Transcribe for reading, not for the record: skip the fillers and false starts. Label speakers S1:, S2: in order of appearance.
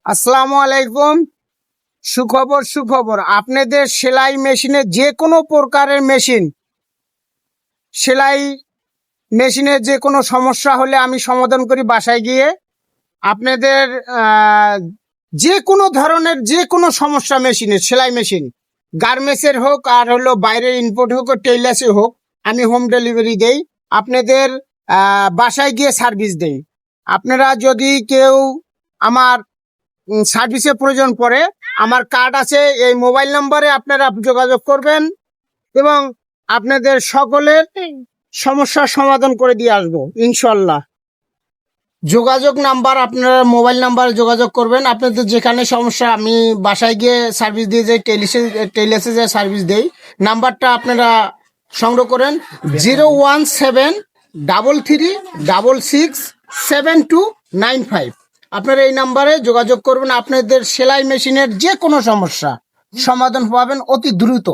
S1: আসসালামু আলাইকুম। সুখবর আপনাদের সেলাই মেশিনে যে কোনো প্রকারের সেলাই মেশিনের যে কোনো সমস্যা হলে আমি সমাধান করি বাসায় গিয়ে। আপনাদের যে কোনো ধরনের যে কোনো সমস্যা মেশিনের, সেলাই মেশিন গার্মেন্টসের হোক আর হলো বাইরের ইনপুট হোক, টেইলার্সে হোক, আমি হোম ডেলিভারি দেই। আপনাদের বাসায় গিয়ে সার্ভিস দেই। আপনারা যদি কেউ আমার সার্ভিসের প্রয়োজন পড়ে, আমার কার্ড আছে, এই মোবাইল নম্বরে আপনারা যোগাযোগ করবেন এবং আপনাদের সকলের সমস্যার সমাধান করে দিয়ে আসবো ইনশাল্লাহ। যোগাযোগ নাম্বার, আপনারা মোবাইল নাম্বারে যোগাযোগ করবেন। আপনাদের যেখানে সমস্যা আমি বাসায় গিয়ে সার্ভিস দিয়ে যাই, টেইলার্সে যে সার্ভিস দেই। নাম্বারটা আপনারা সংগ্রহ করেন 01733667295। আপনারা এই নাম্বারে যোগাযোগ করবেন। আপনাদের সেলাই মেশিনের যে কোনো সমস্যা সমাধান পাবেন অতি দ্রুত।